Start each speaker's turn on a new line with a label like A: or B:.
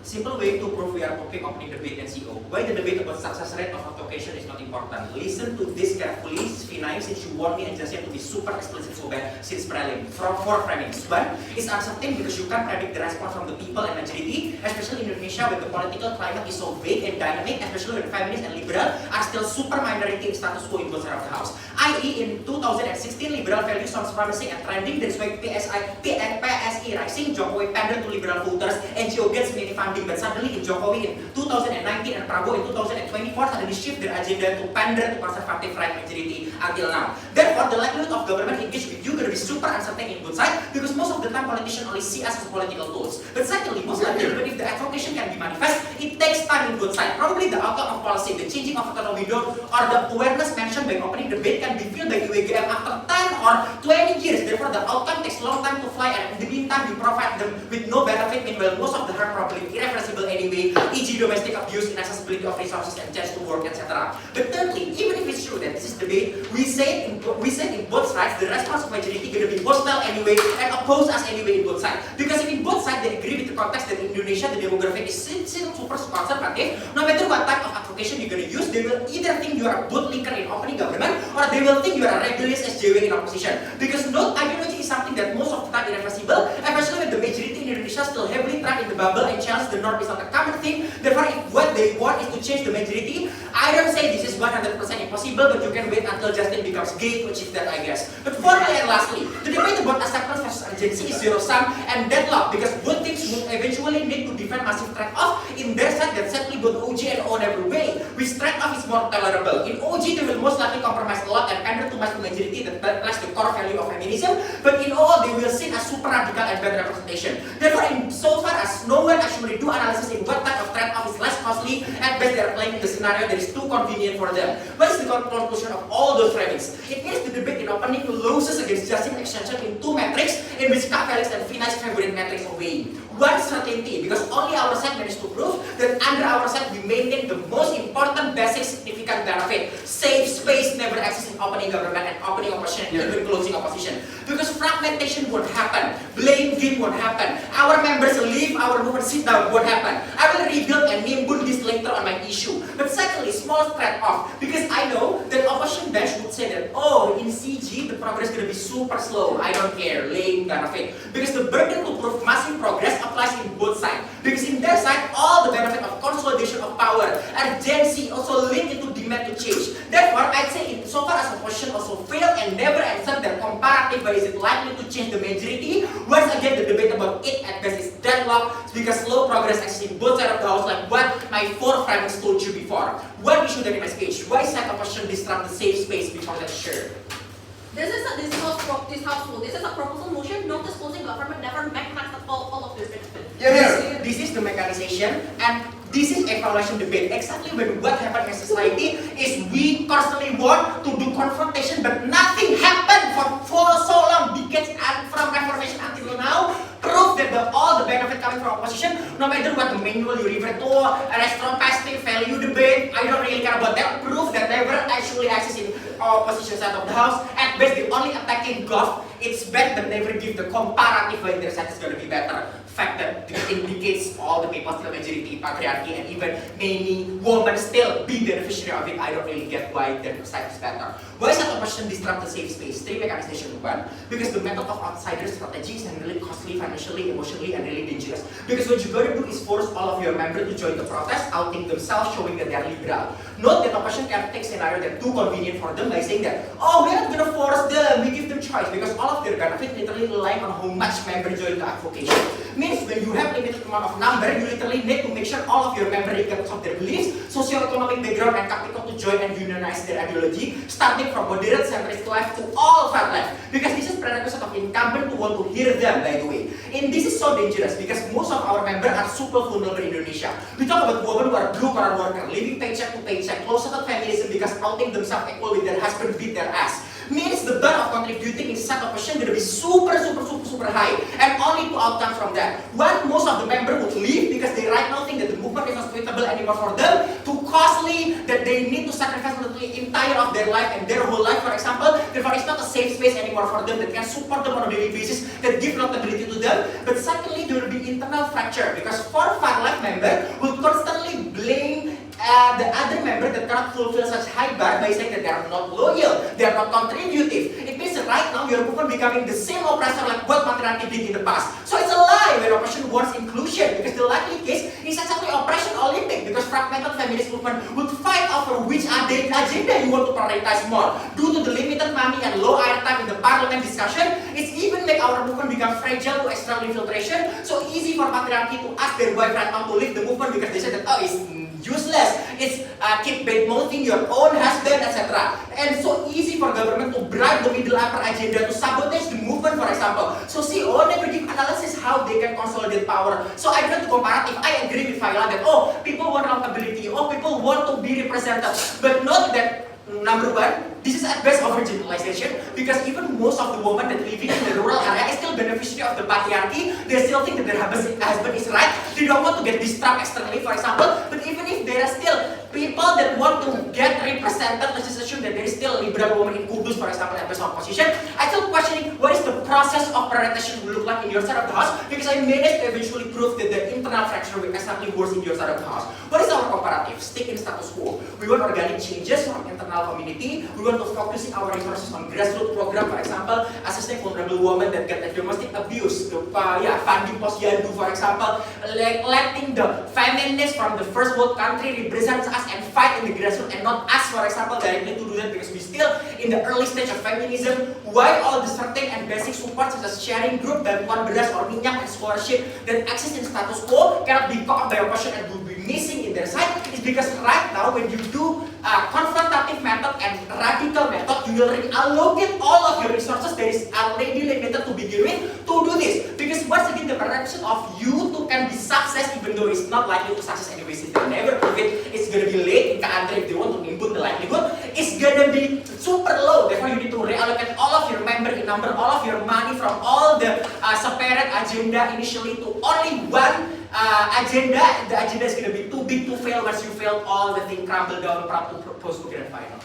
A: Simple way to prove we are copying opening debate and CEO. Why the debate about success rate of advocation is not important? Listen to this carefully, Vinay, since you want me and Justin to be super explicit so bad since prelim. From 4 framings. 1 is uncertain because you can't predict the response from the people and majority, especially in Indonesia where the political climate is so vague and dynamic, especially when feminists and liberal are still super minority in status quo in both sides of the house. I.e. in 2016, liberal values sounds promising and trending, that's why PSI rising, Jokowi pander to liberal voters, NGO gets many funding. But suddenly in Jokowi in 2019 and Prabowo in 2024 suddenly shift their agenda to pander to conservative right majority until now. Therefore, the likelihood of government engage with you gonna be super uncertain in both sides because most of the time politicians only see us as political tools. But secondly, most likely even if the advocation can be manifest, it takes time in both sides. Probably the outcome of policy, the changing of economic window, or the awareness mentioned by opening debate can be filled by UIGM after 10 or 20 years. Therefore, the outcome takes long time to fly, and in the meantime, you provide them with no benefit. Meanwhile, most of the harm probably irreversible anyway, e.g. domestic abuse, inaccessibility of resources and chance to work, etc. But thirdly, even if it's true that this is debate, we said in both sides, the response of majority gonna be hostile anyway and oppose us anyway in both sides. Because if in both sides they agree with the context that in Indonesia the demographic is still super conservative, no matter what type of advocation you're gonna use, they will either think you are a bootlicker in opening government or they will think you are a rebellious SJW in opposition. Because no ideology is something that most of the time irreversible, especially when the majority in Indonesia still heavily trapped in the bubble and challenge the norm is not a common thing. Therefore, if what they want is to change the majority, I don't say this is 100% impossible, but you can wait until Justin becomes gay to achieve that, I guess. But finally and lastly, the debate about acceptance versus urgency is zero-sum and deadlock because both things will eventually need to defend massive trade-off in their side that sadly both OG and O never will, which trade-off is more tolerable. In OG, they will most likely compromise a lot and pander too much to majority that backlash the core value of feminism, but in OO, they will see as super radical and bad representation. Therefore, in so far as no one actually do analysis in what type of trade-off is less costly, at best they are playing in the scenario that is too convenient for them. What is the conclusion of all those framings? It means the debate in opening loses against Justin extension in 2 metrics, in which Kak Felix and Vinay's favorite metrics are weighing. 1 certainty, because only our side managed to prove that under our side we maintain the most important basic significant benefit. Safe space never exists in opening government and opening opposition and even closing opposition. Because fragmentation won't happen, blame game won't happen, our members leave, our movement sit down won't happen. I will rebuild and nimbun this later on my issue. But secondly, small trade-off, because I know that opposition bench would say that, oh, in CG the progress gonna be super slow. I don't care, lame benefit. Because the burden to prove massive progress applies in both sides. Because in their side, all the benefit of consolidation of power, urgency also linked into demand to change. Therefore, I'd say in so far as opposition also failed and never answered their comparative, but is it likely to change the majority? Once again, the debate about it at best is deadlocked because slow progress exists in both sides of the house, like what my 4 framings told you before. One issue that in my speech, why side opposition disrupt the safe space before that sure?
B: This is a proposal motion. Notice closing government never mechanized all of this benefit.
A: Yes, this is the mechanization and this is evaluation debate. Exactly when what happened in society is we constantly want to do confrontation, but nothing happened for so long, decades, and from reformation until now. Prove that all the benefit coming from opposition, no matter what the manual you refer to, restaurant pasting, value debate, I don't really care about that. Proof that never actually exists in opposition side of the house. At best, they only attacking Gov. It's bad, but never give the comparative why their side is going to be better. Fact that indicates all the people still majority, patriarchy, and even many women still be beneficiary of it. I don't really get why their side is better. Why is that opposition disrupt the safe space? 3 mechanization. 1, because the method of outsider strategy is really costly financially, emotionally, and really dangerous. Because what you're going to do is force all of your members to join the protest, outing themselves, showing that they are liberal. Note that opposition can take scenario that too convenient for them by saying that, oh, we're not going to force them, we give them choice, because all of their benefit literally rely on how much members join the advocation. Means when you have limited amount of number, you literally need to make sure all of your members, regardless of their beliefs, socio-economic background, and capital to join and unionize their ideology, starting from moderate centrist left to all far left. Because this is prerequisite of incumbent to want to hear them, by the way. And this is so dangerous because most of our members are super vulnerable in Indonesia. We talk about women who are blue-collar workers, living paycheck to paycheck, closer to feminism because outing themselves equal with their husband beat their ass. Means the bar of contributing in such opposition going to be super high, and only 2 outcomes from that. 1, most of the members would leave because they right now think that the movement is not suitable anymore for them. To costly that they need to sacrifice literally entire of their life and their whole life, for example. Therefore, it's not a safe space anymore for them that can support them on a daily basis, that give notability to them. But secondly, there will be internal fracture because for far left member will constantly blame the other member that cannot fulfill such high bar by saying that they are not loyal, they are not contributive. It means that right now your movement becoming the same oppressor like what patriarchy did in the past. So it's a lie when oppression wants inclusion, because the likely case is actually oppression Olympic, because fragmented feminist movement would fight over which agenda you want to prioritize more. Due to the limited money and low airtime in the parliament discussion, it's even make our movement become fragile to external infiltration. So easy for patriarchy to ask their boyfriend not to leave the movement because they say that, oh, it's useless, it's keep bad-mouthing your own husband, etc. And so easy for government to bribe the middle upper agenda to sabotage the movement, for example. So CO never give analysis how they can consolidate power. So I try to comparative. I agree with Faila that, oh, people want accountability, oh, people want to be represented, but not that. Number one, this is at best overgeneralization, because even most of the women that living in the rural area is still beneficiary of the patriarchy. They still think that their husband is right. They don't want to get disturbed externally, for example. But even if there are still people that want to get represented, let's just assume that there is still a liberal woman in Kudus, for example, at best of position. I still questioning what is the process of prioritization will look like in your side of the house, because I managed to eventually prove that the internal fracture will exactly worse in your side of the house. What is our comparative? Stick in status quo. We want organic changes from internal community. We want to focus our resources on grassroots program, for example, assisting vulnerable women that get domestic abuse, funding posyandu, for example, like letting the feminists from the first world country represent us and fight in the grassroots and not us, for example, directly to do that, because we still in the early stage of feminism. Why all the certain and basic support such as sharing group, bantuan beras or minyak and scholarship that exist in status quo cannot be caught by oppression and will be missing in their side, is because right now when you do confrontative method and radical method, you will reallocate all of your resources that is already limited to begin with to do this. Because once again, the perception of you to can be success, even though it's not likely to success anyways, if they never prove it, it's gonna be late in country if they want to input the likelihood, it's gonna be super low. Therefore, you need to reallocate all of your member in number, all of your money from all the separate agenda initially to only one agenda. The agenda is gonna be too big to fail once you fail all the thing crumble down from to post to grand final.